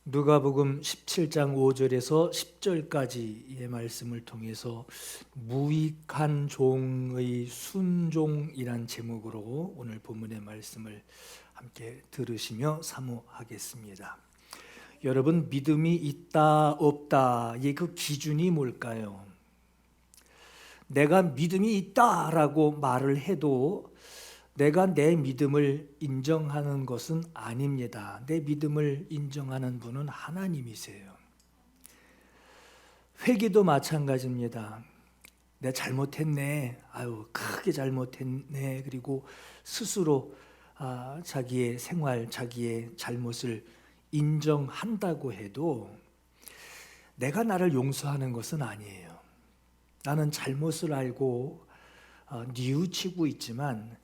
누가복음 17장 5절에서 10절까지의 말씀을 통해서 무익한 종의 순종이란 제목으로 오늘 본문의 말씀을 함께 들으시며 사모하겠습니다. 여러분, 믿음이 있다 없다의 그 기준이 뭘까요? 내가 믿음이 있다라고 말을 해도 내가 내 믿음을 인정하는 것은 아닙니다. 내 믿음을 인정하는 분은 하나님이세요. 회개도 마찬가지입니다. 내가 잘못했네. 크게 잘못했네. 그리고 스스로 자기의 생활, 자기의 잘못을 인정한다고 해도 내가 나를 용서하는 것은 아니에요. 나는 잘못을 알고 뉘우치고 있지만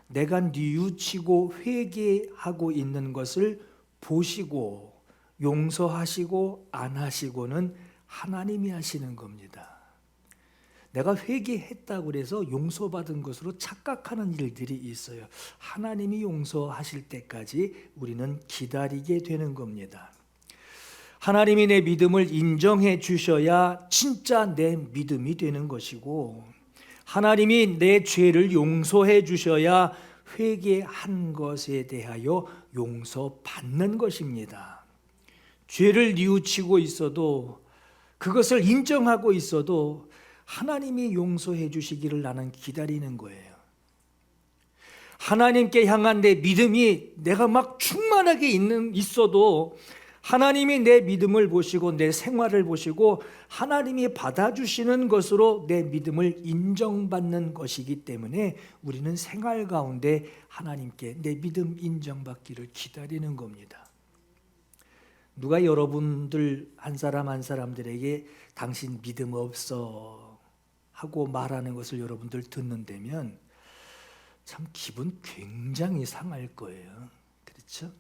내가 뉘우치고 회개하고 있는 것을 보시고 용서하시고 안 하시고는 하나님이 하시는 겁니다. 내가 회개했다고 해서 용서받은 것으로 착각하는 일들이 있어요. 하나님이 용서하실 때까지 우리는 기다리게 되는 겁니다. 하나님이 내 믿음을 인정해 주셔야 진짜 내 믿음이 되는 것이고, 하나님이 내 죄를 용서해 주셔야 회개한 것에 대하여 용서받는 것입니다. 죄를 뉘우치고 있어도, 그것을 인정하고 있어도 하나님이 용서해 주시기를 나는 기다리는 거예요. 하나님께 향한 내 믿음이 내가 막 충만하게 있어도 하나님이 내 믿음을 보시고 내 생활을 보시고 하나님이 받아주시는 것으로 내 믿음을 인정받는 것이기 때문에 우리는 생활 가운데 하나님께 내 믿음 인정받기를 기다리는 겁니다. 누가 여러분들 한 사람 한 사람들에게 당신 믿음 없어 하고 말하는 것을 여러분들 듣는다면 참 기분 굉장히 상할 거예요. 그렇죠?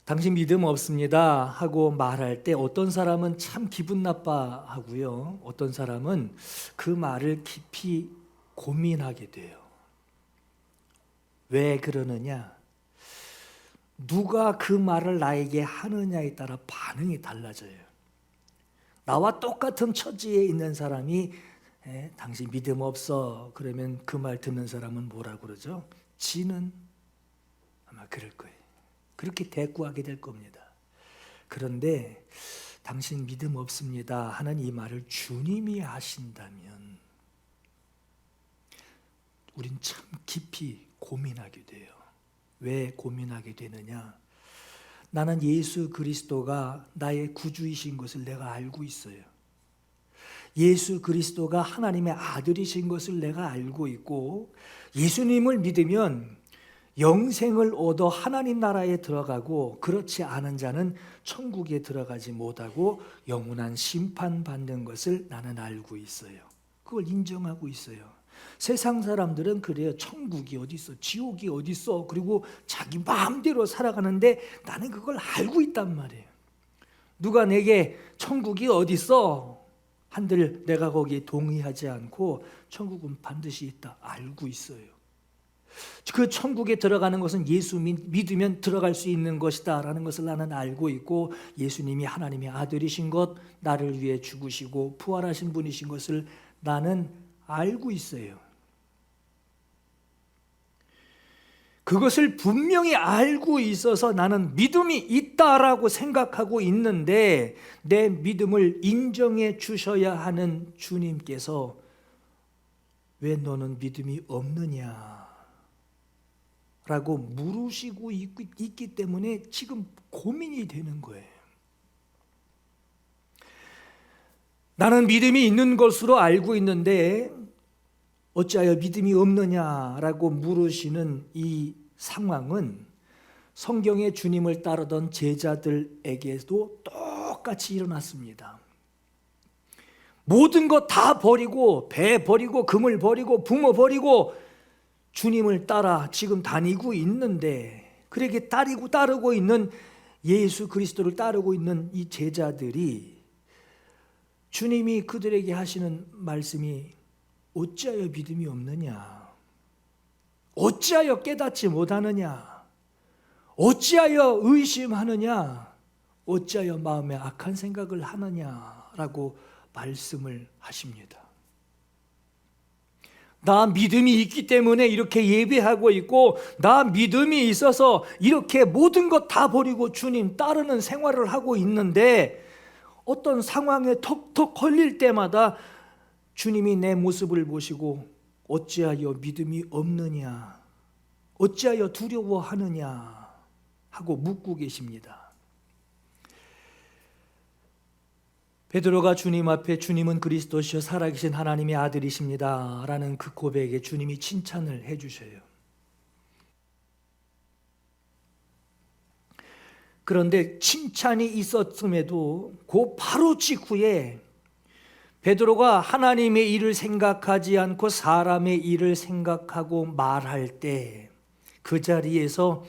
당신 믿음 없습니다 하고 말할 때 어떤 사람은 참 기분 나빠하고요, 어떤 사람은 그 말을 깊이 고민하게 돼요. 왜 그러느냐? 누가 그 말을 나에게 하느냐에 따라 반응이 달라져요. 나와 똑같은 처지에 있는 사람이 당신 믿음 없어 그러면 그 말 듣는 사람은 뭐라 그러죠? 지는 아마 그럴 거예요. 그렇게 대꾸하게 될 겁니다. 그런데 당신 믿음 없습니다 하는 이 말을 주님이 하신다면 우린 참 깊이 고민하게 돼요. 왜 고민하게 되느냐? 나는 예수 그리스도가 나의 구주이신 것을 내가 알고 있어요. 예수 그리스도가 하나님의 아들이신 것을 내가 알고 있고, 예수님을 믿으면 영생을 얻어 하나님 나라에 들어가고, 그렇지 않은 자는 천국에 들어가지 못하고 영원한 심판받는 것을 나는 알고 있어요. 그걸 인정하고 있어요. 세상 사람들은 그래요. 천국이 어디 있어? 지옥이 어디 있어? 그리고 자기 마음대로 살아가는데 나는 그걸 알고 있단 말이에요. 누가 내게 천국이 어디 있어? 한들 내가 거기에 동의하지 않고 천국은 반드시 있다 알고 있어요. 그 천국에 들어가는 것은 예수 믿으면 들어갈 수 있는 것이다 라는 것을 나는 알고 있고, 예수님이 하나님의 아들이신 것, 나를 위해 죽으시고 부활하신 분이신 것을 나는 알고 있어요. 그것을 분명히 알고 있어서 나는 믿음이 있다라고 생각하고 있는데, 내 믿음을 인정해 주셔야 하는 주님께서 왜 너는 믿음이 없느냐 라고 물으시고 있기 때문에 지금 고민이 되는 거예요. 나는 믿음이 있는 것으로 알고 있는데 어찌하여 믿음이 없느냐라고 물으시는 이 상황은 성경의 주님을 따르던 제자들에게도 똑같이 일어났습니다. 모든 것 다 버리고, 배 버리고 금을 버리고 부모 버리고 주님을 따라 지금 다니고 있는데, 그렇게 따르고 있는 예수 그리스도를 따르고 있는 이 제자들이, 주님이 그들에게 하시는 말씀이 어찌하여 믿음이 없느냐? 어찌하여 깨닫지 못하느냐? 어찌하여 의심하느냐? 어찌하여 마음에 악한 생각을 하느냐라고 말씀을 하십니다. 나 믿음이 있기 때문에 이렇게 예배하고 있고, 나 믿음이 있어서 이렇게 모든 것 다 버리고 주님 따르는 생활을 하고 있는데, 어떤 상황에 턱턱 걸릴 때마다 주님이 내 모습을 보시고 어찌하여 믿음이 없느냐, 어찌하여 두려워하느냐 하고 묻고 계십니다. 베드로가 주님 앞에 주님은 그리스도시요 살아계신 하나님의 아들이십니다 라는 그 고백에 주님이 칭찬을 해주셔요. 그런데 칭찬이 있었음에도 그 바로 직후에 베드로가 하나님의 일을 생각하지 않고 사람의 일을 생각하고 말할 때 그 자리에서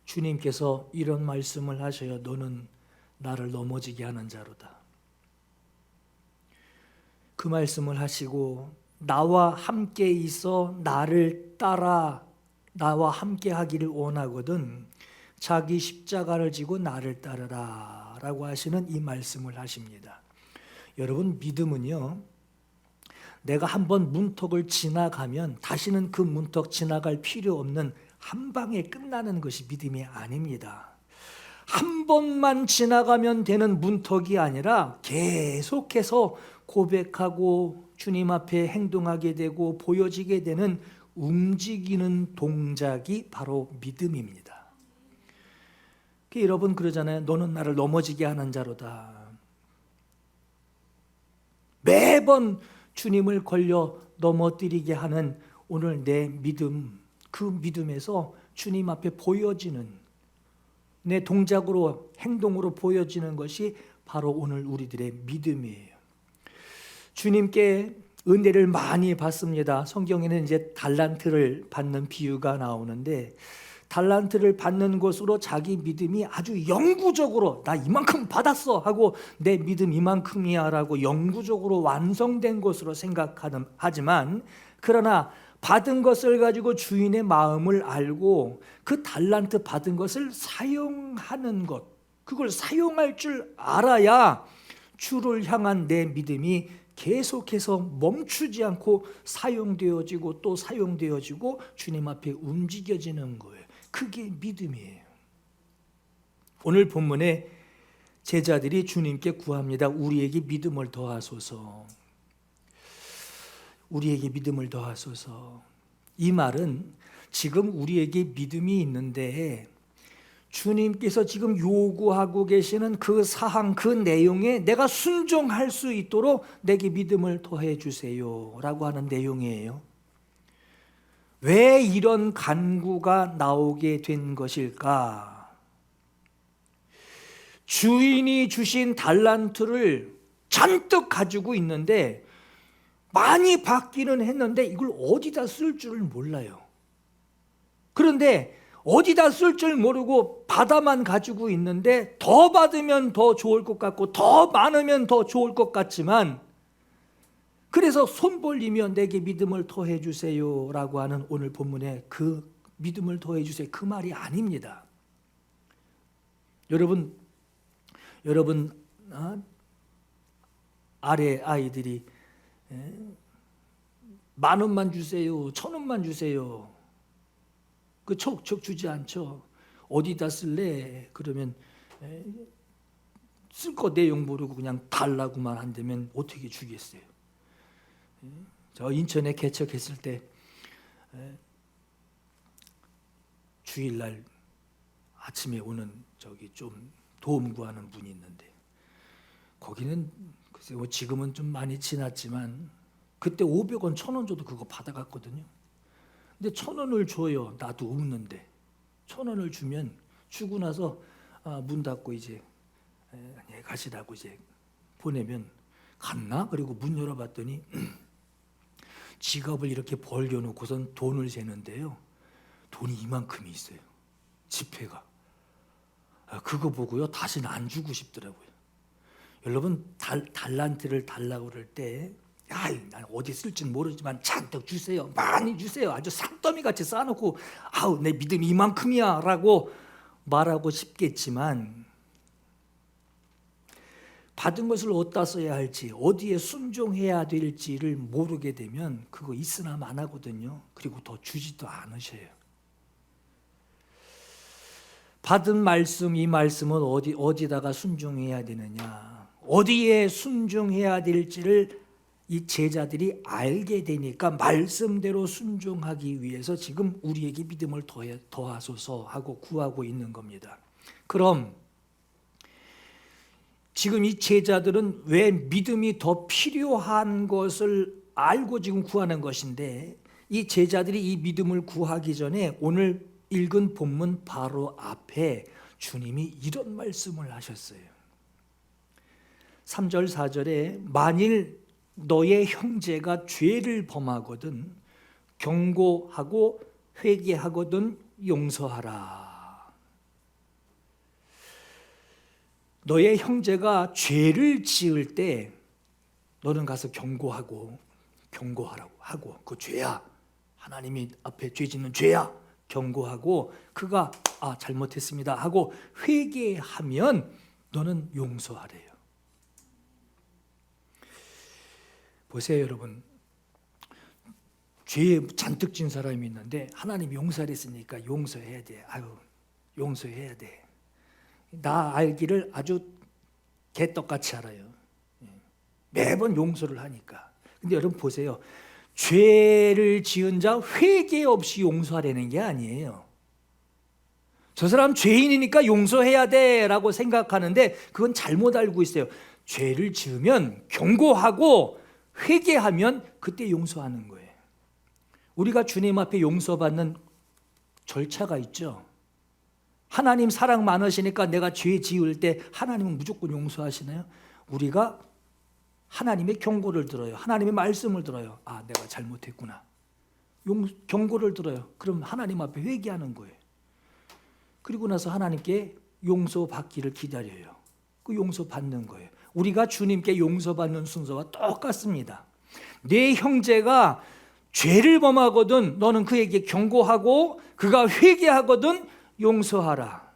주님께서 이런 말씀을 하셔요. 너는 나를 넘어지게 하는 자로다. 그 말씀을 하시고 나와 함께 있어 나를 따라 나와 함께 하기를 원하거든 자기 십자가를 지고 나를 따르라 라고 하시는 이 말씀을 하십니다. 여러분, 믿음은요, 내가 한번 문턱을 지나가면 다시는 그 문턱 지나갈 필요 없는 한 방에 끝나는 것이 믿음이 아닙니다. 한 번만 지나가면 되는 문턱이 아니라 계속해서 고백하고 주님 앞에 행동하게 되고 보여지게 되는 움직이는 동작이 바로 믿음입니다. 여러분 그러잖아요. 너는 나를 넘어지게 하는 자로다. 매번 주님을 걸려 넘어뜨리게 하는 오늘 내 믿음, 그 믿음에서 주님 앞에 보여지는 내 동작으로 행동으로 보여지는 것이 바로 오늘 우리들의 믿음이에요. 주님께 은혜를 많이 받습니다. 성경에는 이제 달란트를 받는 비유가 나오는데 달란트를 받는 것으로 자기 믿음이 아주 영구적으로 나 이만큼 받았어 하고 내 믿음 이만큼이야 라고 영구적으로 완성된 것으로 하지만 그러나 받은 것을 가지고 주인의 마음을 알고 그 달란트 받은 것을 사용하는 것, 그걸 사용할 줄 알아야 주를 향한 내 믿음이 계속해서 멈추지 않고 사용되어지고 또 사용되어지고 주님 앞에 움직여지는 거예요. 그게 믿음이에요. 오늘 본문에 제자들이 주님께 구합니다. 우리에게 믿음을 더하소서. 우리에게 믿음을 더하소서. 이 말은 지금 우리에게 믿음이 있는데 주님께서 지금 요구하고 계시는 그 사항, 그 내용에 내가 순종할 수 있도록 내게 믿음을 더해 주세요 라고 하는 내용이에요. 왜 이런 간구가 나오게 된 것일까? 주인이 주신 달란트를 잔뜩 가지고 있는데 많이 받기는 했는데 이걸 어디다 쓸 줄을 몰라요. 그런데 어디다 쓸 줄 모르고 받아만 가지고 있는데 더 받으면 더 좋을 것 같고 더 많으면 더 좋을 것 같지만 그래서 손 벌리며 내게 믿음을 더해 주세요 라고 하는 오늘 본문에 그 믿음을 더해 주세요 그 말이 아닙니다. 여러분 아래 아이들이 10,000원만 주세요, 1,000원만 주세요. 그 척척 주지 않죠. 어디다 쓸래? 그러면 쓸 거 내용 모르고 그냥 달라고만 한다면 어떻게 주겠어요? 저 인천에 개척했을 때 주일날 아침에 오는 저기 좀 도움 구하는 분이 있는데 거기는 글쎄 뭐 지금은 좀 많이 지났지만 그때 500원, 1,000원 줘도 그거 받아갔거든요. 근데 1,000원을 줘요. 나도 없는데 1,000원을 주면 주고 나서 문 닫고 이제 가시라고 이제 보내면 갔나? 그리고 문 열어봤더니 지갑을 이렇게 벌려놓고선 돈을 세는데요. 돈이 이만큼이 있어요. 지폐가. 그거 보고요. 다시는 안 주고 싶더라고요. 여러분 달란트를 달라고 그럴 때 난 어디 쓸지는 모르지만 잔뜩 주세요. 많이 주세요. 아주 산더미같이 쌓아놓고 내 믿음이 이만큼이야 라고 말하고 싶겠지만 받은 것을 어디다 써야 할지, 어디에 순종해야 될지를 모르게 되면 그거 있으나 마나거든요. 그리고 더 주지도 않으셔요. 받은 말씀, 이 말씀은 어디다가 순종해야 되느냐, 어디에 순종해야 될지를 이 제자들이 알게 되니까 말씀대로 순종하기 위해서 지금 우리에게 믿음을 더하소서 하고 구하고 있는 겁니다. 그럼 지금 이 제자들은 왜 믿음이 더 필요한 것을 알고 지금 구하는 것인데, 이 제자들이 이 믿음을 구하기 전에 오늘 읽은 본문 바로 앞에 주님이 이런 말씀을 하셨어요. 3절 4절에 만일 너의 형제가 죄를 범하거든 경고하고 회개하거든 용서하라. 너의 형제가 죄를 지을 때 너는 가서 경고하라고 하고, 그 죄야, 하나님이 앞에 죄 짓는 죄야, 경고하고 그가 잘못했습니다 하고 회개하면 너는 용서하래요. 보세요 여러분, 죄에 잔뜩 진 사람이 있는데 하나님 용서를 했으니까 용서해야 돼. 용서해야 돼. 나 알기를 아주 개떡같이 알아요. 매번 용서를 하니까. 근데 여러분 보세요, 죄를 지은 자 회개 없이 용서하려는 게 아니에요. 저 사람 죄인이니까 용서해야 돼 라고 생각하는데 그건 잘못 알고 있어요. 죄를 지으면 경고하고 회개하면 그때 용서하는 거예요. 우리가 주님 앞에 용서받는 절차가 있죠. 하나님 사랑 많으시니까 내가 죄 지을 때 하나님은 무조건 용서하시나요? 우리가 하나님의 경고를 들어요. 하나님의 말씀을 들어요. 내가 잘못했구나. 경고를 들어요. 그럼 하나님 앞에 회개하는 거예요. 그리고 나서 하나님께 용서받기를 기다려요. 그 용서받는 거예요. 우리가 주님께 용서받는 순서와 똑같습니다. 내 형제가 죄를 범하거든 너는 그에게 경고하고 그가 회개하거든 용서하라.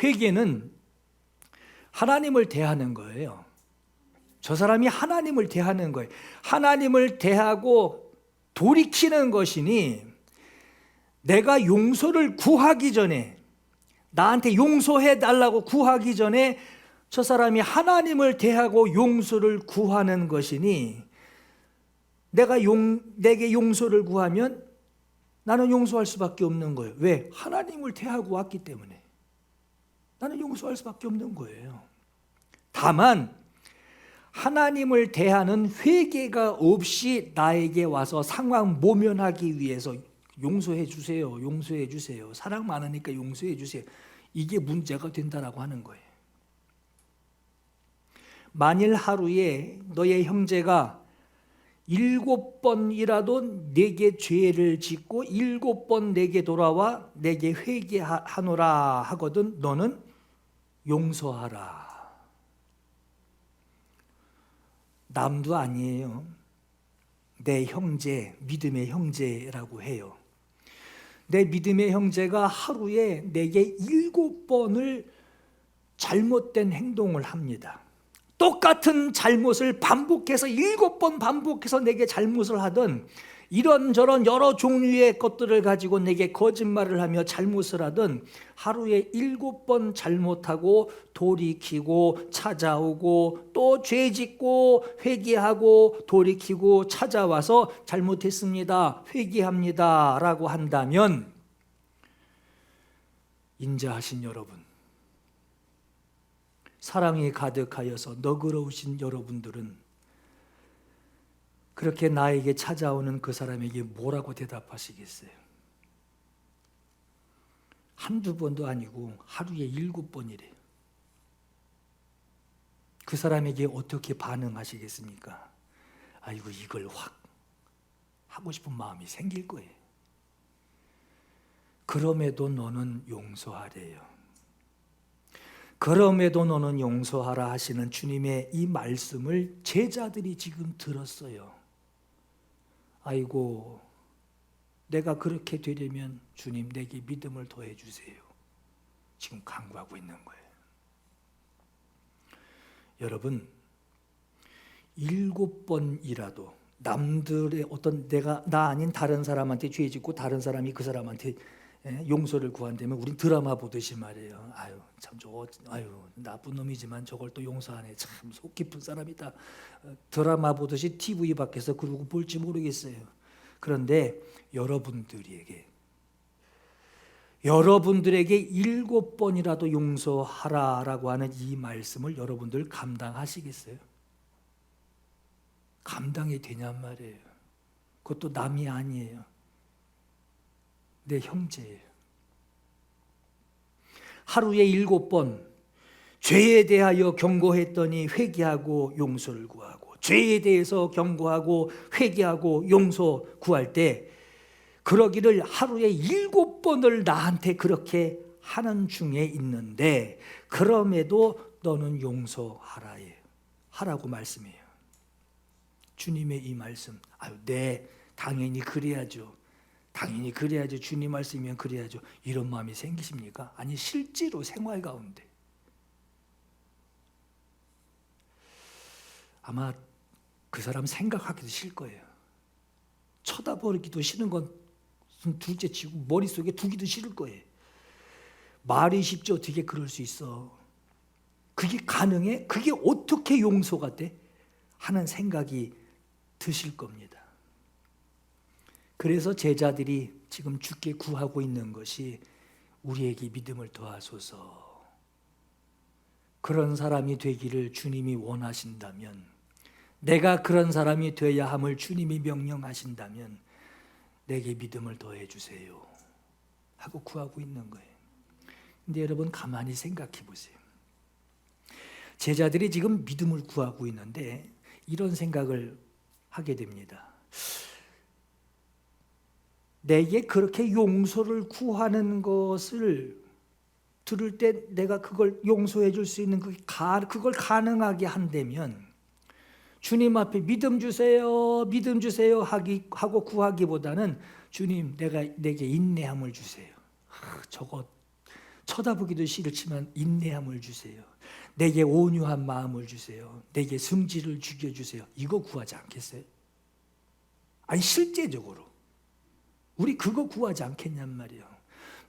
회개는 하나님을 대하는 거예요. 저 사람이 하나님을 대하는 거예요. 하나님을 대하고 돌이키는 것이니, 내가 용서를 구하기 전에, 나한테 용서해 달라고 구하기 전에 저 사람이 하나님을 대하고 용서를 구하는 것이니, 내게 용서를 구하면 나는 용서할 수밖에 없는 거예요. 왜? 하나님을 대하고 왔기 때문에 나는 용서할 수밖에 없는 거예요. 다만 하나님을 대하는 회개가 없이 나에게 와서 상황 모면하기 위해서 용서해 주세요, 용서해 주세요, 사랑 많으니까 용서해 주세요, 이게 문제가 된다라고 하는 거예요. 만일 하루에 너의 형제가 7번이라도 내게 죄를 짓고 7번 내게 돌아와 내게 회개하노라 하거든 너는 용서하라. 남도 아니에요. 내 형제, 믿음의 형제라고 해요. 내 믿음의 형제가 하루에 내게 7번을 잘못된 행동을 합니다. 똑같은 잘못을 반복해서 7번 반복해서 내게 잘못을 하든, 이런저런 여러 종류의 것들을 가지고 내게 거짓말을 하며 잘못을 하든, 하루에 7번 잘못하고 돌이키고 찾아오고 또 죄짓고 회개하고 돌이키고 찾아와서 잘못했습니다, 회개합니다 라고 한다면, 인자하신 여러분, 사랑이 가득하여서 너그러우신 여러분들은 그렇게 나에게 찾아오는 그 사람에게 뭐라고 대답하시겠어요? 한두 번도 아니고 하루에 7번이래요. 그 사람에게 어떻게 반응하시겠습니까? 아이고, 이걸 확 하고 싶은 마음이 생길 거예요. 그럼에도 너는 용서하래요. 그럼에도 너는 용서하라 하시는 주님의 이 말씀을 제자들이 지금 들었어요. 아이고, 내가 그렇게 되려면 주님 내게 믿음을 더해 주세요. 지금 강구하고 있는 거예요. 여러분, 7번이라도 남들의 어떤 나 아닌 다른 사람한테 죄 짓고 다른 사람이 그 사람한테 용서를 구한다면 우린 드라마 보듯이 말이에요. 나쁜 놈이지만 저걸 또 용서하네. 참 속 깊은 사람이다. 드라마 보듯이 TV 밖에서 그러고 볼지 모르겠어요. 그런데 여러분들에게 7번이라도 용서하라라고 하는 이 말씀을 여러분들 감당하시겠어요? 감당이 되냔 말이에요. 그것도 남이 아니에요. 내 형제예요. 하루에 7번 죄에 대하여 경고했더니 회개하고 용서를 구하고, 죄에 대해서 경고하고 회개하고 용서 구할 때 그러기를 하루에 7번을 나한테 그렇게 하는 중에 있는데 그럼에도 너는 하라고 말씀해요. 주님의 이 말씀, 네, 당연히 그래야죠. 당연히 그래야죠. 주님 말씀이면 그래야죠. 이런 마음이 생기십니까? 아니, 실제로 생활 가운데 아마 그 사람 생각하기도 싫을 거예요. 쳐다보기도 싫은 건 둘째치고 머릿속에 두기도 싫을 거예요. 말이 쉽지 어떻게 그럴 수 있어? 그게 가능해? 그게 어떻게 용서가 돼? 하는 생각이 드실 겁니다. 그래서 제자들이 지금 주께 구하고 있는 것이 우리에게 믿음을 더하소서. 그런 사람이 되기를 주님이 원하신다면, 내가 그런 사람이 되어야 함을 주님이 명령하신다면 내게 믿음을 더해 주세요 하고 구하고 있는 거예요. 근데 여러분 가만히 생각해 보세요. 제자들이 지금 믿음을 구하고 있는데 이런 생각을 하게 됩니다. 내게 그렇게 용서를 구하는 것을 들을 때 내가 그걸 용서해 줄 수 있는 그걸 가능하게 한다면 주님 앞에 믿음 주세요 하고 구하기보다는 주님, 내게 인내함을 주세요. 저거 쳐다보기도 싫지만 인내함을 주세요. 내게 온유한 마음을 주세요. 내게 성질을 죽여주세요. 이거 구하지 않겠어요? 아니, 실제적으로 우리 그거 구하지 않겠냔 말이에요.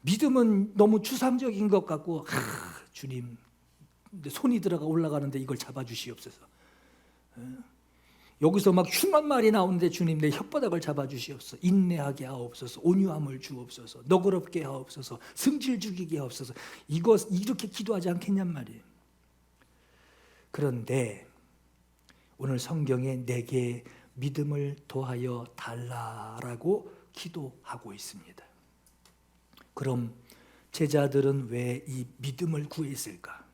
믿음은 너무 추상적인 것 같고, 주님, 손이 들어가 올라가는데 이걸 잡아주시옵소서. 여기서 막 흉한 말이 나오는데 주님, 내 혓바닥을 잡아주시옵소서. 인내하게 하옵소서. 온유함을 주옵소서. 너그럽게 하옵소서. 성질 죽이게 하옵소서. 이렇게 기도하지 않겠냔 말이에요. 그런데 오늘 성경에 내게 믿음을 더하여 달라라고 기도하고 있습니다. 그럼 제자들은 왜 이 믿음을 구했을까?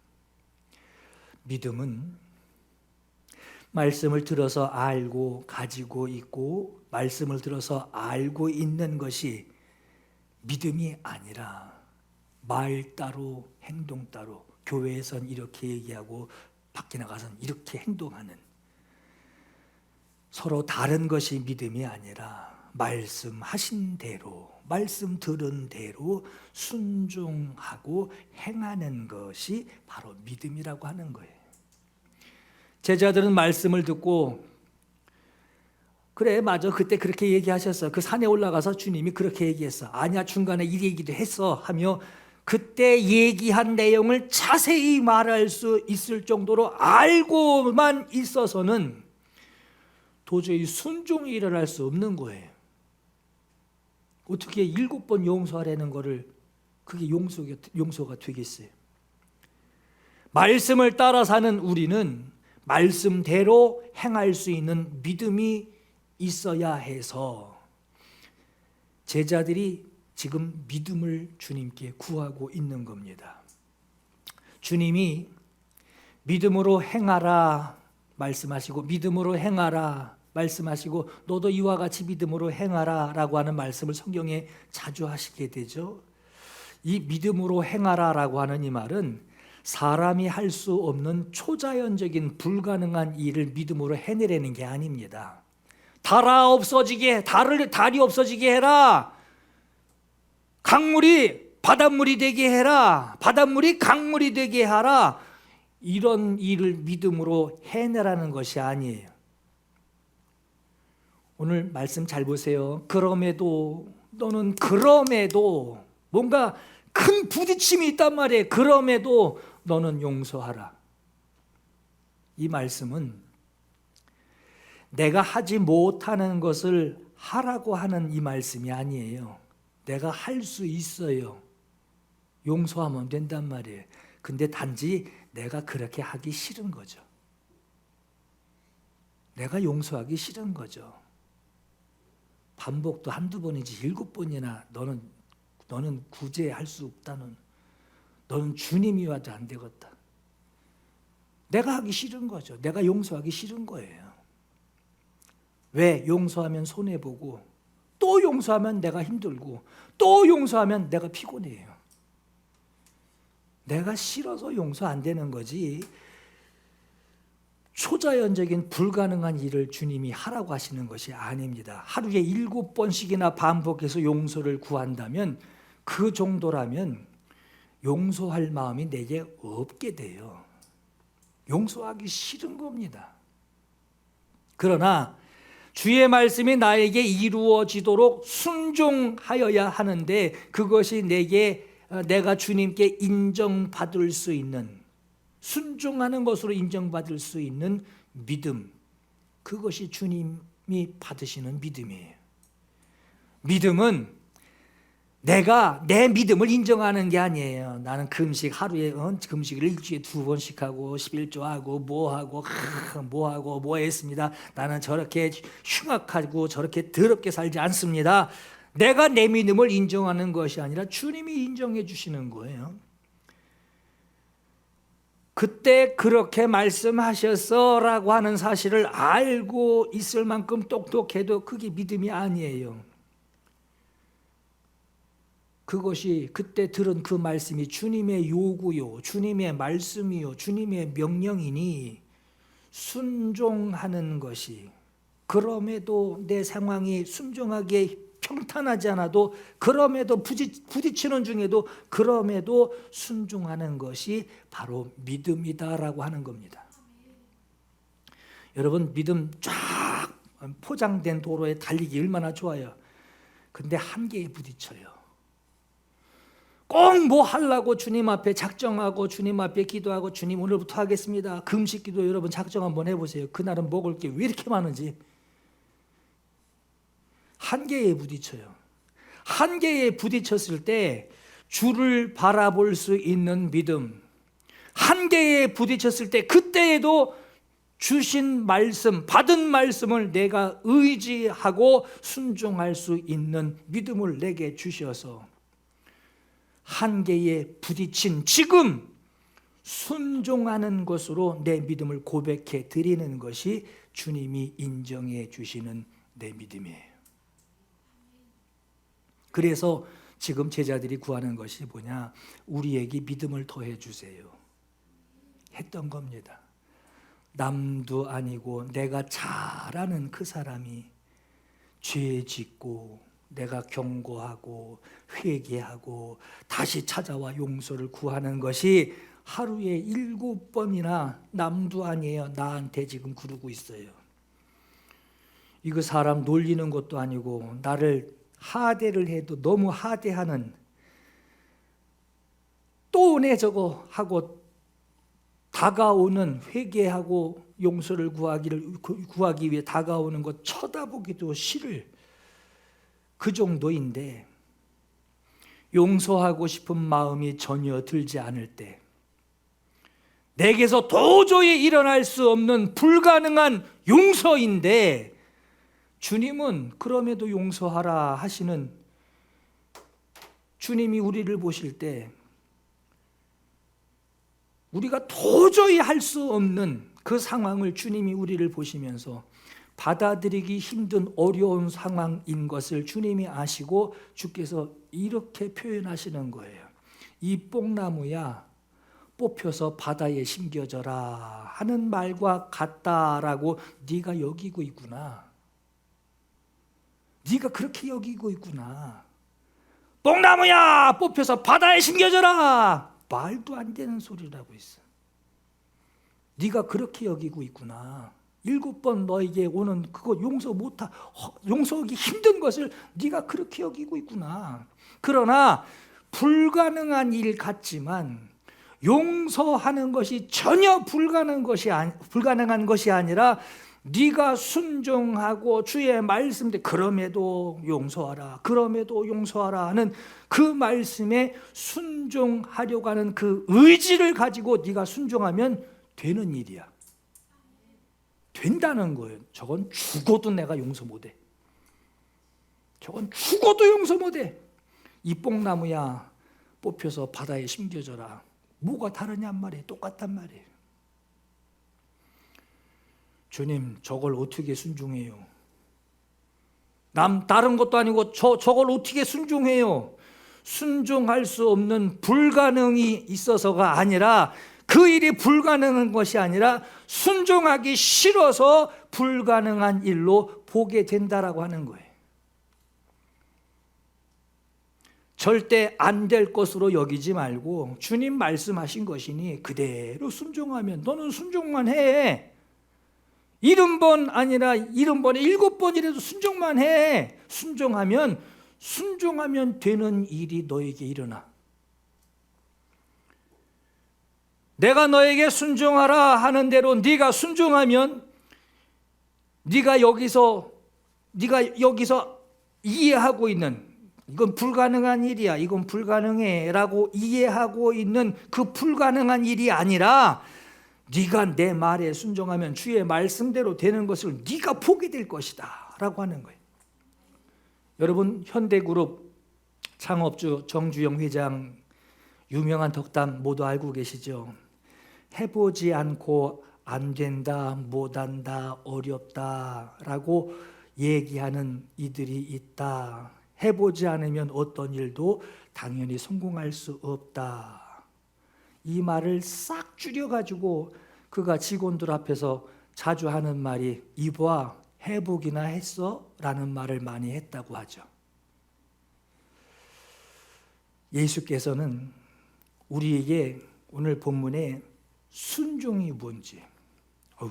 믿음은 말씀을 들어서 알고 가지고 있고, 말씀을 들어서 알고 있는 것이 믿음이 아니라 말 따로 행동 따로, 교회에선 이렇게 얘기하고 밖에 나가선 이렇게 행동하는, 서로 다른 것이 믿음이 아니라 말씀하신 대로, 말씀 들은 대로 순종하고 행하는 것이 바로 믿음이라고 하는 거예요. 제자들은 말씀을 듣고, 그래 맞아, 그때 그렇게 얘기하셨어, 그 산에 올라가서 주님이 그렇게 얘기했어, 아니야 중간에 이 얘기도 했어 하며 그때 얘기한 내용을 자세히 말할 수 있을 정도로 알고만 있어서는 도저히 순종이 일어날 수 없는 거예요. 어떻게 7번 용서하라는 거를 그게 용서가 되겠어요? 말씀을 따라 사는 우리는 말씀대로 행할 수 있는 믿음이 있어야 해서 제자들이 지금 믿음을 주님께 구하고 있는 겁니다. 주님이 믿음으로 행하라 말씀하시고, 믿음으로 행하라 말씀하시고, 너도 이와 같이 믿음으로 행하라 라고 하는 말씀을 성경에 자주 하시게 되죠. 이 믿음으로 행하라 라고 하는 이 말은 사람이 할 수 없는 초자연적인 불가능한 일을 믿음으로 해내려는 게 아닙니다. 달이 없어지게 해라. 강물이 바닷물이 되게 해라, 바닷물이 강물이 되게 하라, 이런 일을 믿음으로 해내라는 것이 아니에요. 오늘 말씀 잘 보세요. 그럼에도, 너는 그럼에도, 뭔가 큰 부딪힘이 있단 말이에요. 그럼에도 너는 용서하라. 이 말씀은 내가 하지 못하는 것을 하라고 하는 이 말씀이 아니에요. 내가 할 수 있어요. 용서하면 된단 말이에요. 근데 단지 내가 그렇게 하기 싫은 거죠. 내가 용서하기 싫은 거죠. 반복도 한두 번이지 7번이나 너는 구제할 수 없다는, 너는 주님이 와도 안 되겠다. 내가 하기 싫은 거죠. 내가 용서하기 싫은 거예요. 왜? 용서하면 손해보고, 또 용서하면 내가 힘들고, 또 용서하면 내가 피곤해요. 내가 싫어서 용서 안 되는 거지, 초자연적인 불가능한 일을 주님이 하라고 하시는 것이 아닙니다. 하루에 7번씩이나 반복해서 용서를 구한다면, 그 정도라면 용서할 마음이 내게 없게 돼요. 용서하기 싫은 겁니다. 그러나 주의 말씀이 나에게 이루어지도록 순종하여야 하는데, 그것이 내가 주님께 인정받을 수 있는, 순종하는 것으로 인정받을 수 있는 믿음, 그것이 주님이 받으시는 믿음이에요. 믿음은 내가 내 믿음을 인정하는 게 아니에요. 나는 금식 하루에 금식을 일주일에 2번씩 하고 11조하고 뭐 했습니다. 나는 저렇게 흉악하고 저렇게 더럽게 살지 않습니다. 내가 내 믿음을 인정하는 것이 아니라 주님이 인정해 주시는 거예요. 그때 그렇게 말씀하셨어 라고 하는 사실을 알고 있을 만큼 똑똑해도 그게 믿음이 아니에요. 그것이 그때 들은 그 말씀이 주님의 요구요, 주님의 말씀이요, 주님의 명령이니 순종하는 것이, 그럼에도 내 상황이 순종하기에 평탄하지 않아도, 그럼에도 부딪히는 중에도 그럼에도 순종하는 것이 바로 믿음이다라고 하는 겁니다. 여러분, 믿음 쫙 포장된 도로에 달리기 얼마나 좋아요. 근데 한계에 부딪혀요. 꼭 뭐 하려고 주님 앞에 작정하고 주님 앞에 기도하고, 주님 오늘부터 하겠습니다. 금식 기도 여러분 작정 한번 해보세요. 그날은 먹을 게 왜 이렇게 많은지. 한계에 부딪혀요. 한계에 부딪혔을 때 주를 바라볼 수 있는 믿음, 한계에 부딪혔을 때 그때에도 주신 말씀, 받은 말씀을 내가 의지하고 순종할 수 있는 믿음을 내게 주셔서 한계에 부딪힌 지금 순종하는 것으로 내 믿음을 고백해 드리는 것이 주님이 인정해 주시는 내 믿음이에요. 그래서 지금 제자들이 구하는 것이 뭐냐? 우리에게 믿음을 더해 주세요 했던 겁니다. 남도 아니고 내가 잘 아는 그 사람이 죄 짓고 내가 경고하고 회개하고 다시 찾아와 용서를 구하는 것이 하루에 7번이나 남도 아니에요. 나한테 지금 그러고 있어요. 이거 사람 놀리는 것도 아니고 나를 하대를 해도 너무 하대하는, 또 내 저거 하고 다가오는, 회개하고 용서를 구하기 위해 다가오는 것 쳐다보기도 싫을 그 정도인데, 용서하고 싶은 마음이 전혀 들지 않을 때, 내게서 도저히 일어날 수 없는 불가능한 용서인데 주님은 그럼에도 용서하라 하시는, 주님이 우리를 보실 때 우리가 도저히 할 수 없는 그 상황을 주님이 우리를 보시면서 받아들이기 힘든 어려운 상황인 것을 주님이 아시고 주께서 이렇게 표현하시는 거예요. 이 뽕나무야 뽑혀서 바다에 심겨져라 하는 말과 같다라고 네가 여기고 있구나. 네가 그렇게 여기고 있구나. 뽕나무야 뽑혀서 바다에 심겨져라. 말도 안 되는 소리라고 있어. 네가 그렇게 여기고 있구나. 7번 너에게 오는 그거 용서하기 힘든 것을 네가 그렇게 여기고 있구나. 그러나 불가능한 일 같지만 용서하는 것이 전혀 불가능한 것이 아니라 네가 순종하고 주의 말씀대 그럼에도 용서하라, 그럼에도 용서하라 하는 그 말씀에 순종하려고 하는 그 의지를 가지고 네가 순종하면 되는 일이야. 된다는 거예요. 저건 죽어도 내가 용서 못해. 저건 죽어도 용서 못해. 이 뽕나무야 뽑혀서 바다에 심겨져라. 뭐가 다르냔 말이에요. 똑같단 말이에요. 주님, 저걸 어떻게 순종해요? 다른 것도 아니고 저걸 어떻게 순종해요? 순종할 수 없는 불가능이 있어서가 아니라, 그 일이 불가능한 것이 아니라 순종하기 싫어서 불가능한 일로 보게 된다라고 하는 거예요. 절대 안 될 것으로 여기지 말고 주님 말씀하신 것이니 그대로 순종하면, 너는 순종만 해. 70번 아니라 70번에 7번이라도 순종만 해. 순종하면 되는 일이 너에게 일어나. 내가 너에게 순종하라 하는 대로 네가 순종하면, 네가 여기서 이해하고 있는, 이건 불가능한 일이야, 이건 불가능해 라고 이해하고 있는 그 불가능한 일이 아니라, 네가 내 말에 순종하면 주의 말씀대로 되는 것을 네가 보게 될 것이다 라고 하는 거예요. 여러분, 현대그룹 창업주 정주영 회장 유명한 덕담 모두 알고 계시죠? 해보지 않고 안 된다, 못한다, 어렵다 라고 얘기하는 이들이 있다. 해보지 않으면 어떤 일도 당연히 성공할 수 없다. 이 말을 싹 줄여가지고 그가 직원들 앞에서 자주 하는 말이, 이봐, 해보기나 했어? 라는 말을 많이 했다고 하죠. 예수께서는 우리에게 오늘 본문에 순종이 뭔지,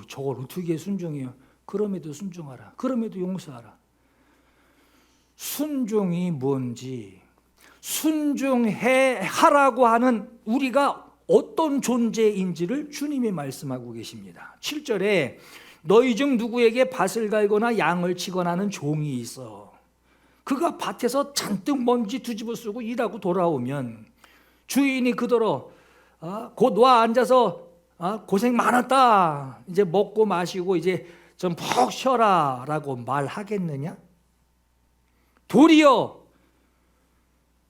저걸 어떻게 순종해요? 그럼에도 순종하라, 그럼에도 용서하라. 순종이 뭔지, 순종하라고 하는 우리가 어떤 존재인지를 주님이 말씀하고 계십니다. 7절에 너희 중 누구에게 밭을 갈거나 양을 치거나 하는 종이 있어. 그가 밭에서 잔뜩 먼지 뒤집어 쓰고 일하고 돌아오면 주인이 그더러 곧 와 앉아서 고생 많았다, 이제 먹고 마시고 이제 좀 푹 쉬어라 라고 말하겠느냐? 도리어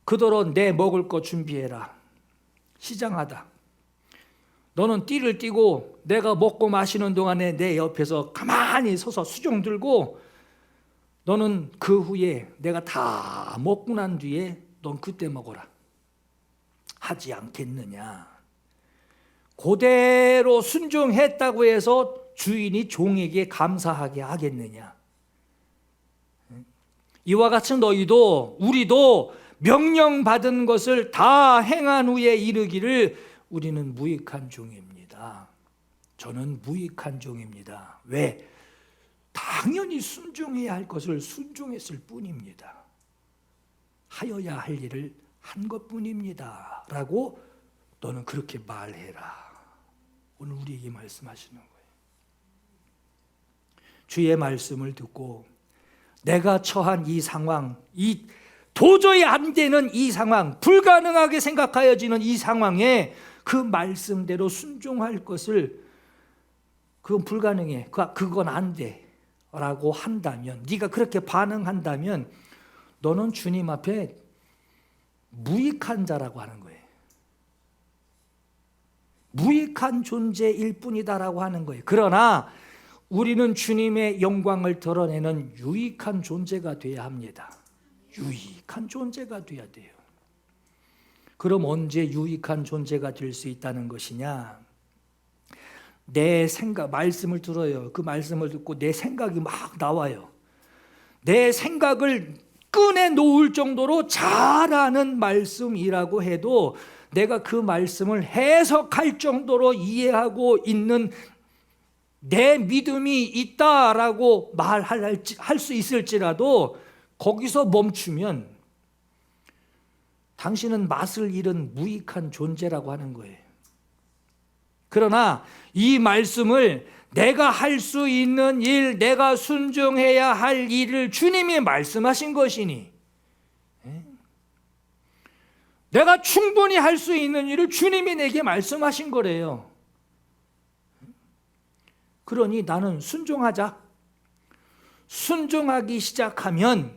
그더러 내 먹을 거 준비해라, 시장하다. 너는 띠를 띠고 내가 먹고 마시는 동안에 내 옆에서 가만히 서서 수종 들고, 너는 그 후에 내가 다 먹고 난 뒤에 넌 그때 먹어라 하지 않겠느냐? 그대로 순종했다고 해서 주인이 종에게 감사하게 하겠느냐? 이와 같이 우리도 명령받은 것을 다 행한 후에 이르기를 우리는 무익한 종입니다. 저는 무익한 종입니다. 왜? 당연히 순종해야 할 것을 순종했을 뿐입니다. 하여야 할 일을 한 것뿐입니다 라고 너는 그렇게 말해라. 오늘 우리에게 말씀하시는 거예요. 주의 말씀을 듣고 내가 처한 이 상황, 이 도저히 안 되는 이 상황, 불가능하게 생각하여지는 이 상황에 그 말씀대로 순종할 것을, 그건 불가능해, 그건 안 돼 라고 한다면, 네가 그렇게 반응한다면 너는 주님 앞에 무익한 자라고 하는 거예요. 무익한 존재일 뿐이다라고 하는 거예요. 그러나 우리는 주님의 영광을 드러내는 유익한 존재가 돼야 합니다. 유익한 존재가 돼야 돼요. 그럼 언제 유익한 존재가 될 수 있다는 것이냐? 내 생각, 말씀을 들어요. 그 말씀을 듣고 내 생각이 막 나와요. 내 생각을 꺼내 놓을 정도로 잘 아는 말씀이라고 해도 내가 그 말씀을 해석할 정도로 이해하고 있는 내 믿음이 있다라고 할 수 있을지라도 거기서 멈추면 당신은 맛을 잃은 무익한 존재라고 하는 거예요. 그러나 이 말씀을 내가 할 수 있는 일, 내가 순종해야 할 일을 주님이 말씀하신 것이니, 내가 충분히 할 수 있는 일을 주님이 내게 말씀하신 거래요. 그러니 나는 순종하자. 순종하기 시작하면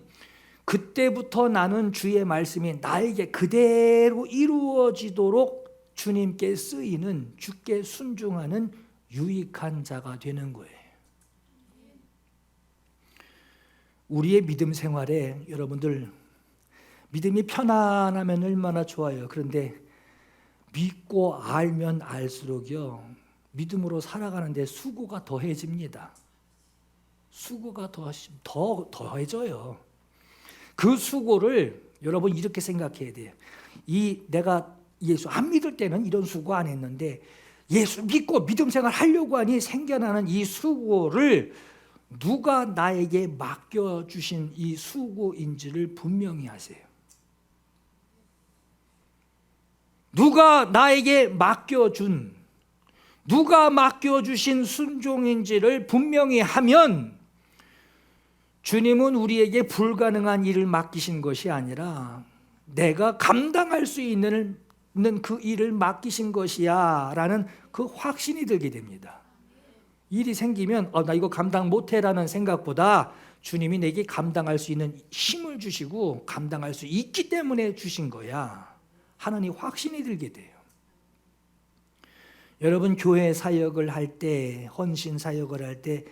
그때부터 나는 주의 말씀이 나에게 그대로 이루어지도록 주님께 쓰이는, 주께 순종하는 유익한 자가 되는 거예요. 우리의 믿음 생활에 여러분들 믿음이 편안하면 얼마나 좋아요. 그런데 믿고 알면 알수록요, 믿음으로 살아가는데 수고가 더해집니다. 수고가 더해져요. 그 수고를 여러분 이렇게 생각해야 돼요. 내가 예수 안 믿을 때는 이런 수고 안 했는데 예수 믿고 믿음 생활 하려고 하니 생겨나는 이 수고를 누가 나에게 맡겨주신 이 수고인지를 분명히 하세요. 누가 나에게 누가 맡겨주신 순종인지를 분명히 하면 주님은 우리에게 불가능한 일을 맡기신 것이 아니라 내가 감당할 수 있는 그 일을 맡기신 것이야 라는 그 확신이 들게 됩니다. 일이 생기면 나 이거 감당 못해라는 생각보다 주님이 내게 감당할 수 있는 힘을 주시고 감당할 수 있기 때문에 주신 거야 하는 이 확신이 들게 돼요. 여러분 교회 사역을 할 때, 헌신 사역을 할 때,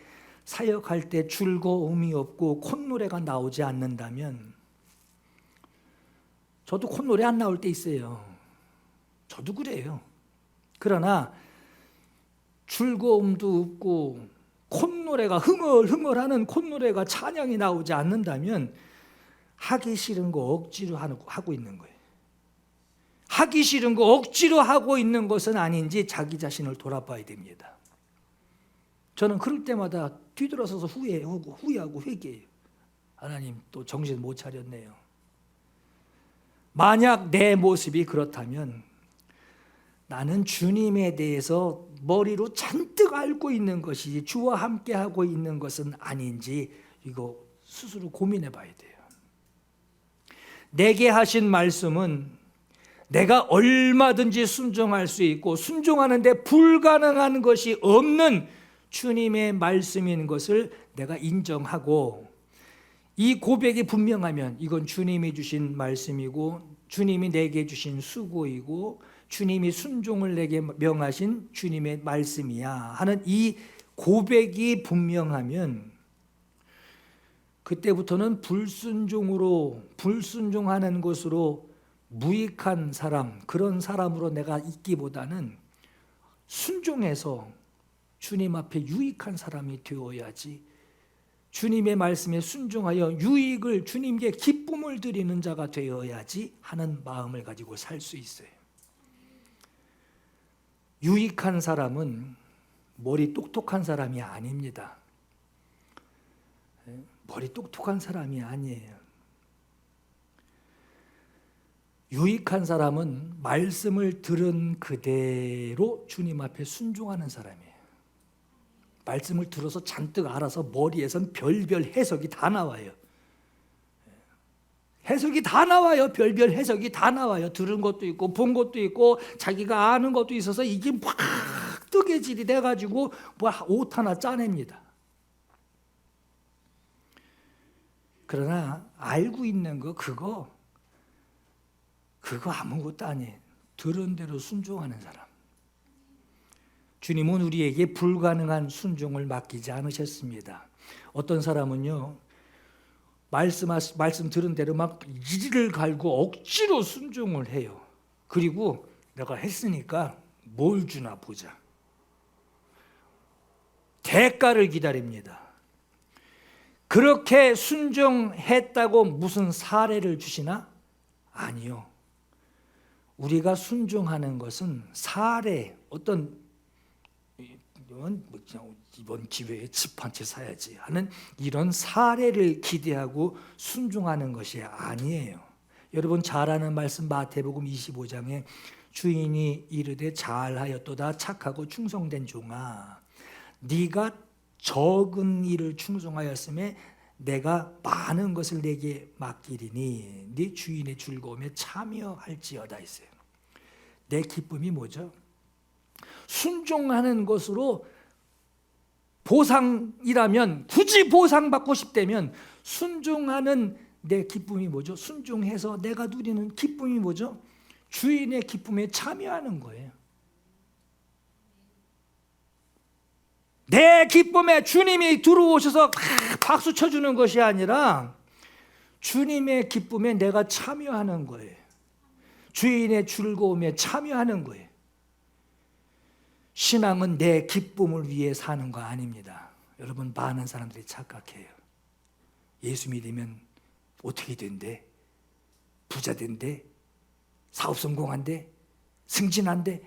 사역할 때 즐거움이 없고 콧노래가 나오지 않는다면, 저도 콧노래 안 나올 때 있어요. 저도 그래요. 그러나 즐거움도 없고 콧노래가 흥얼흥얼하는 콧노래가 찬양이 나오지 않는다면 하기 싫은 거 억지로 하고 있는 거예요. 하기 싫은 거 억지로 하고 있는 것은 아닌지 자기 자신을 돌아봐야 됩니다. 저는 그럴 때마다 뒤돌아서서 후회하고 회개해요. 하나님 또 정신 못 차렸네요. 만약 내 모습이 그렇다면 나는 주님에 대해서 머리로 잔뜩 알고 있는 것이지 주와 함께 하고 있는 것은 아닌지 이거 스스로 고민해 봐야 돼요. 내게 하신 말씀은 내가 얼마든지 순종할 수 있고 순종하는데 불가능한 것이 없는 주님의 말씀인 것을 내가 인정하고, 이 고백이 분명하면 이건 주님이 주신 말씀이고 주님이 내게 주신 수고이고 주님이 순종을 내게 명하신 주님의 말씀이야 하는 이 고백이 분명하면 그때부터는 불순종하는 것으로 무익한 사람, 그런 사람으로 내가 있기보다는 순종해서 주님 앞에 유익한 사람이 되어야지, 주님의 말씀에 순종하여 유익을, 주님께 기쁨을 드리는 자가 되어야지 하는 마음을 가지고 살 수 있어요. 유익한 사람은 머리 똑똑한 사람이 아닙니다. 머리 똑똑한 사람이 아니에요. 유익한 사람은 말씀을 들은 그대로 주님 앞에 순종하는 사람이에요. 말씀을 들어서 잔뜩 알아서 머리에선 별별 해석이 다 나와요. 해석이 다 나와요. 별별 해석이 다 나와요. 들은 것도 있고 본 것도 있고 자기가 아는 것도 있어서 이게 막 뜨개질이 돼가지고 옷 하나 짜냅니다. 그러나 알고 있는 거 그거 아무것도 아니에요. 들은 대로 순종하는 사람. 주님은 우리에게 불가능한 순종을 맡기지 않으셨습니다. 어떤 사람은요, 말씀 들은 대로 막 이를 갈고 억지로 순종을 해요. 그리고 내가 했으니까 뭘 주나 보자. 대가를 기다립니다. 그렇게 순종했다고 무슨 사례를 주시나? 아니요. 우리가 순종하는 것은 사례, 어떤 이번 기회에 집 한 채 사야지 하는 이런 사례를 기대하고 순종하는 것이 아니에요. 여러분 잘 아는 말씀 마태복음 25장에 주인이 이르되 잘하였도다 착하고 충성된 종아, 네가 적은 일을 충성하였음에 내가 많은 것을 내게 맡기리니 네 주인의 즐거움에 참여할지어다 했어요. 내 기쁨이 뭐죠? 순종하는 것으로 보상이라면, 굳이 보상받고 싶다면 순종하는 내 기쁨이 뭐죠? 순종해서 내가 누리는 기쁨이 뭐죠? 주인의 기쁨에 참여하는 거예요. 내 기쁨에 주님이 들어오셔서 박수 쳐주는 것이 아니라 주님의 기쁨에 내가 참여하는 거예요. 주인의 즐거움에 참여하는 거예요. 신앙은 내 기쁨을 위해 사는 거 아닙니다. 여러분, 많은 사람들이 착각해요. 예수 믿으면 어떻게 된대? 부자 된대? 사업 성공한대? 승진한대?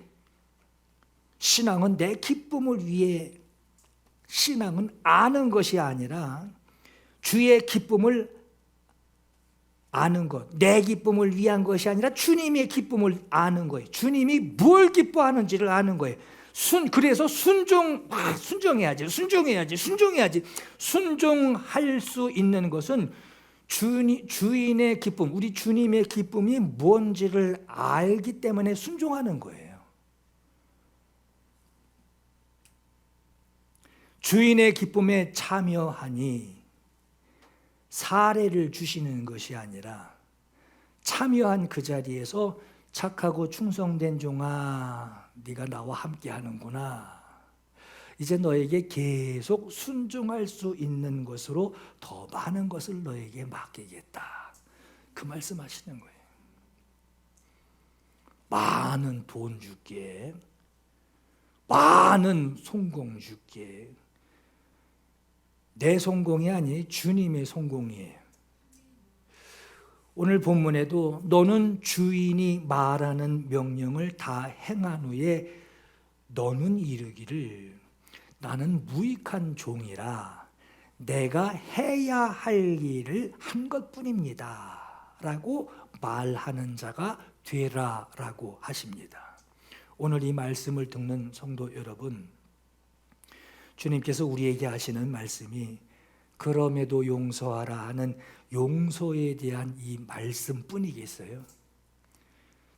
신앙은 내 기쁨을 위해, 신앙은 아는 것이 아니라 주의 기쁨을 아는 것, 내 기쁨을 위한 것이 아니라 주님의 기쁨을 아는 거예요. 주님이 뭘 기뻐하는지를 아는 거예요. 그래서 순종해야지. 순종할 수 있는 것은 주인의 기쁨, 우리 주님의 기쁨이 뭔지를 알기 때문에 순종하는 거예요. 주인의 기쁨에 참여하니 사례를 주시는 것이 아니라 참여한 그 자리에서 착하고 충성된 종아, 네가 나와 함께 하는구나. 이제 너에게 계속 순종할 수 있는 것으로 더 많은 것을 너에게 맡기겠다. 그 말씀하시는 거예요. 많은 돈 줄게, 많은 성공 줄게. 내 성공이 아니 주님의 성공이에요. 오늘 본문에도 너는 주인이 말하는 명령을 다 행한 후에 너는 이르기를 나는 무익한 종이라 내가 해야 할 일을 한 것뿐입니다 라고 말하는 자가 되라 라고 하십니다. 오늘 이 말씀을 듣는 성도 여러분, 주님께서 우리에게 하시는 말씀이 그럼에도 용서하라 하는 용서에 대한 이 말씀뿐이겠어요?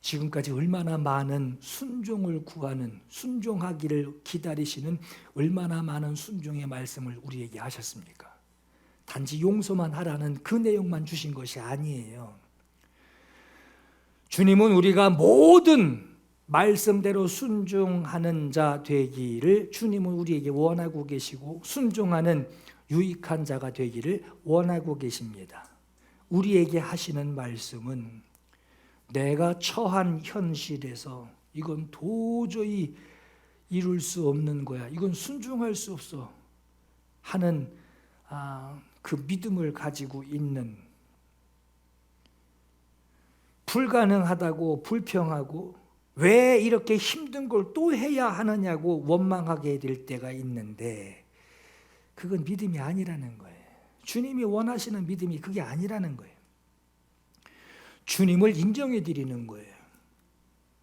지금까지 얼마나 많은 순종을 구하는, 순종하기를 기다리시는 얼마나 많은 순종의 말씀을 우리에게 하셨습니까? 단지 용서만 하라는 그 내용만 주신 것이 아니에요. 주님은 우리가 모든 말씀대로 순종하는 자 되기를 주님은 우리에게 원하고 계시고 순종하는 유익한 자가 되기를 원하고 계십니다. 우리에게 하시는 말씀은 내가 처한 현실에서 이건 도저히 이룰 수 없는 거야, 이건 순종할 수 없어 하는 그 믿음을 가지고 있는, 불가능하다고 불평하고 왜 이렇게 힘든 걸 또 해야 하느냐고 원망하게 될 때가 있는데 그건 믿음이 아니라는 거예요. 주님이 원하시는 믿음이 그게 아니라는 거예요. 주님을 인정해 드리는 거예요.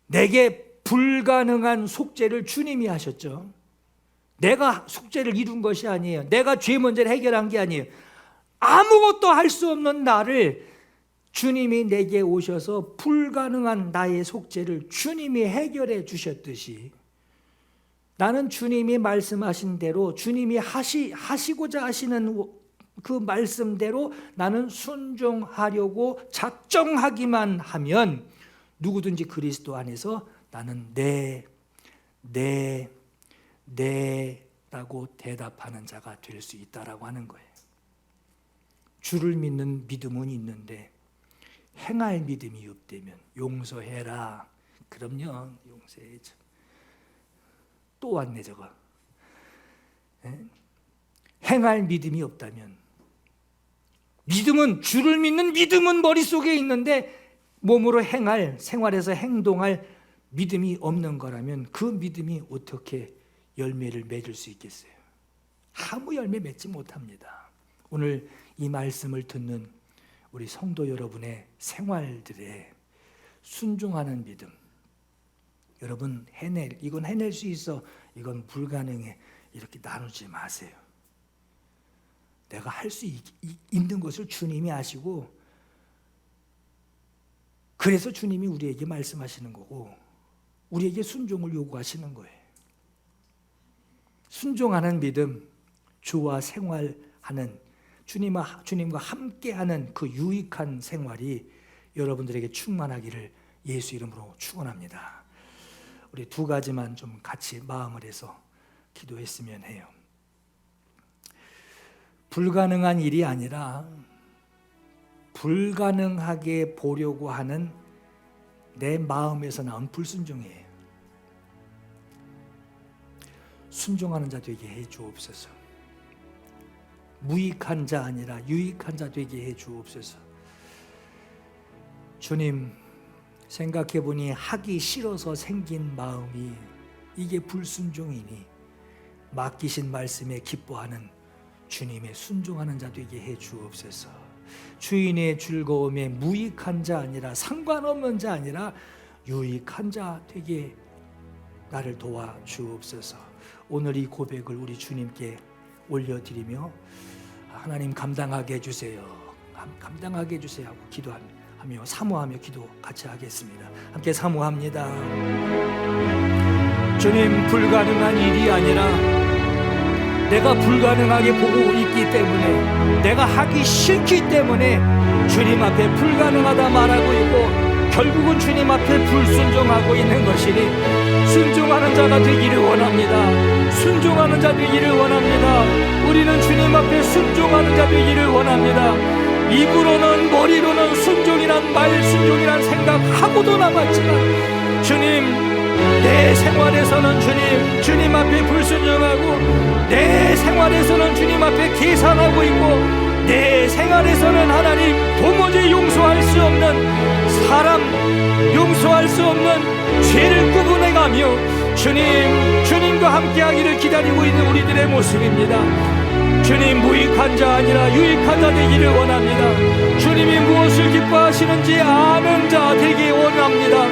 내게 불가능한 속죄를 주님이 하셨죠. 내가 속죄를 이룬 것이 아니에요. 내가 죄 문제를 해결한 게 아니에요. 아무것도 할 수 없는 나를 주님이 내게 오셔서 불가능한 나의 속죄를 주님이 해결해 주셨듯이 나는 주님이 말씀하신 대로, 주님이 하시고자 하시는 그 말씀대로 나는 순종하려고 작정하기만 하면 누구든지 그리스도 안에서 나는 네라고 대답하는 자가 될 수 있다라고 하는 거예요. 주를 믿는 믿음은 있는데 행할 믿음이 없다면 용서해라. 그럼요, 용서해야죠. 또 왔네 저거. 행할 믿음이 없다면 믿음은, 주를 믿는 믿음은 머릿속에 있는데 몸으로 행할, 생활에서 행동할 믿음이 없는 거라면 그 믿음이 어떻게 열매를 맺을 수 있겠어요? 아무 열매 맺지 못합니다. 오늘 이 말씀을 듣는 우리 성도 여러분의 생활들에 순종하는 믿음, 여러분 이건 해낼 수 있어, 이건 불가능해, 이렇게 나누지 마세요. 내가 할 수 있는 것을 주님이 아시고, 그래서 주님이 우리에게 말씀하시는 거고 우리에게 순종을 요구하시는 거예요. 순종하는 믿음, 주와 생활하는, 주님과 함께하는 그 유익한 생활이 여러분들에게 충만하기를 예수 이름으로 축원합니다. 우리 두 가지만 좀 같이 마음을 해서 기도했으면 해요. 불가능한 일이 아니라 불가능하게 보려고 하는 내 마음에서 나온 불순종이에요. 순종하는 자 되게 해 주옵소서. 무익한 자 아니라 유익한 자 되게 해 주옵소서. 주님, 생각해 보니 하기 싫어서 생긴 마음이 이게 불순종이니 맡기신 말씀에 기뻐하는 주님의 순종하는 자 되게 해 주옵소서. 주인의 즐거움에 무익한 자 아니라, 상관없는 자 아니라 유익한 자 되게 나를 도와 주옵소서. 오늘 이 고백을 우리 주님께 올려드리며 하나님 감당하게 해주세요, 감당하게 해주세요 하고 기도하며 사모하며 기도 같이 하겠습니다. 함께 사모합니다. 주님, 불가능한 일이 아니라 내가 불가능하게 보고 있기 때문에, 내가 하기 싫기 때문에 주님 앞에 불가능하다 말하고 있고 결국은 주님 앞에 불순종하고 있는 것이니 순종하는 자가 되기를 원합니다. 순종하는 자 되기를 원합니다. 우리는 주님 앞에 순종하는 자 되기를 원합니다. 입으로는, 머리로는 순종이란 말, 순종이란 생각하고도 남았지만 주님, 내 생활에서는 주님 앞에 불순종하고, 내 생활에서는 주님 앞에 계산하고 있고, 내 생활에서는 하나님 도무지 용서할 수 없는, 사람 용서할 수 없는 죄를 구분해가며 주님과 함께하기를 기다리고 있는 우리들의 모습입니다. 주님, 무익한 자 아니라 유익한 자 되기를 원합니다. 주님이 무엇을 기뻐하시는지 아는 자 되기 원합니다.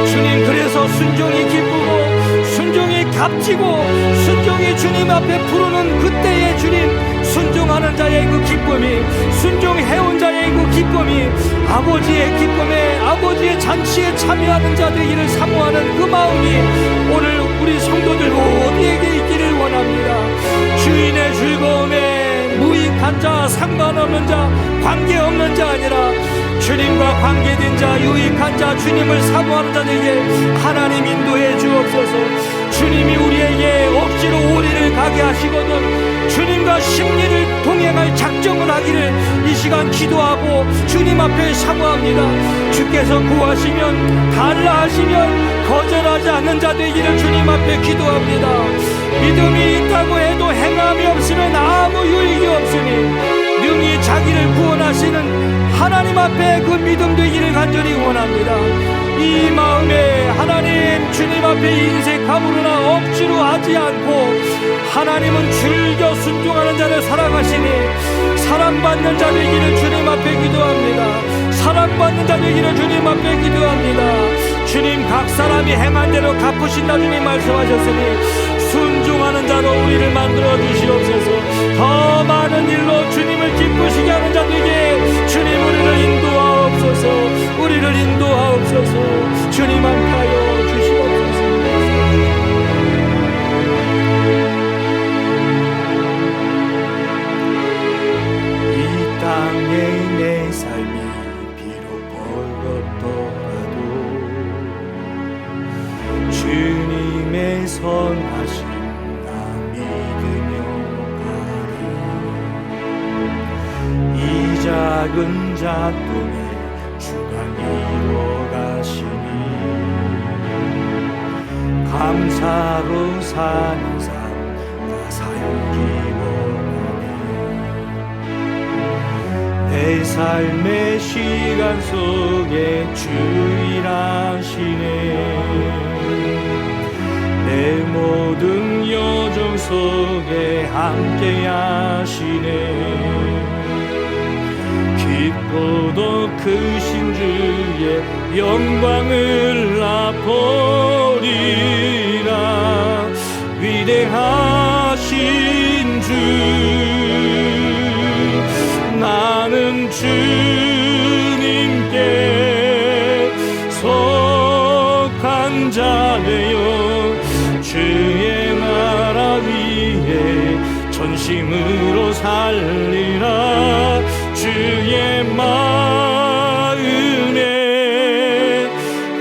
주님, 그래서 순종이 기쁘고 순종이 값지고 순종이 주님 앞에 부르는 그때의 주님, 순종하는 자의 그 기쁨이, 순종해온 자의 그 기쁨이 아버지의 기쁨에, 아버지의 잔치에 참여하는 자 되기를 사모하는 그 마음이 오늘 우리 성도들 모두에게 있기를 원합니다. 주인의 즐거움에 무익한 자, 상관없는 자, 관계없는 자 아니라 주님과 관계된 자, 유익한 자, 주님을 사모하는 자들에게 하나님 인도해 주옵소서. 주님이 우리에게 억지로 오리를 가게 하시거든 주님과 심리를 동행할 작정을 하기를 이 시간 기도하고 주님 앞에 사모합니다. 주께서 구하시면, 달라 하시면 거절하지 않는 자 되기를 주님 앞에 기도합니다. 믿음이 있다고 해도 행함이 없으면 아무 유익이 없으니 능히 자기를 구원하시는 하나님 앞에 그 믿음 되기를 간절히 원합니다. 이 마음에 하나님 주님 앞에 인색함으로나 억지로 하지 않고, 하나님은 즐겨 순종하는 자를 사랑하시니 사랑받는 자 되기를 주님 앞에 기도합니다. 사랑받는 자 되기를 주님 앞에 기도합니다. 주님, 각 사람이 행한 대로 갚으신다 주님 말씀하셨으니 순종하는 자로 우리를 만들어 주시옵소서. 더 많은 일로 주님을 기쁘시게 하는 자들에게 주님 우리를 인도하옵소서. 우리를 인도하옵소서. 주님 함께하여 주시옵소서. 이 땅에 내 삶이 비록 어렵더라도 주님의 선하심 작은 작동에 주가 이루어가시니 감사로 사는 삶 다 살기 원하네. 내 삶의 시간 속에 주일하시네. 내 모든 여정 속에 함께 하시네. 깊고도 크신 주의 영광을 나 보리라. 위대하신 주, 나는 주님께 속한 자 되어 주의 나라 위에 전심으로 살리라. 주의 마음에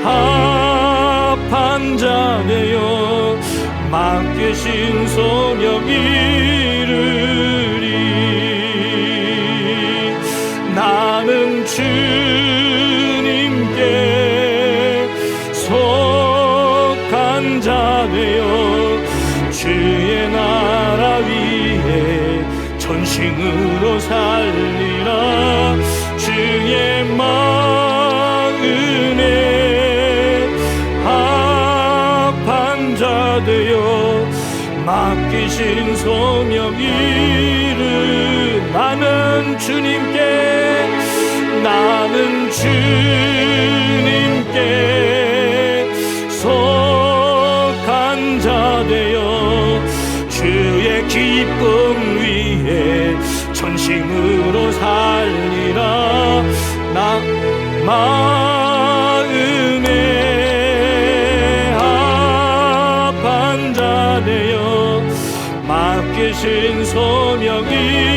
합한 자 되어 맡기신 소명 이루리. 나는 주님께 속한 자 되어 주의 나라 위에 전심으로 살리라. 주의 마음에 합한 자 되어 맡기신 소명 이루. 나는 주님께 속한 자 되어 주의 기쁨 위에 전심으로 살리라. 나 마음에 합한 자 되어 맡기신 소명이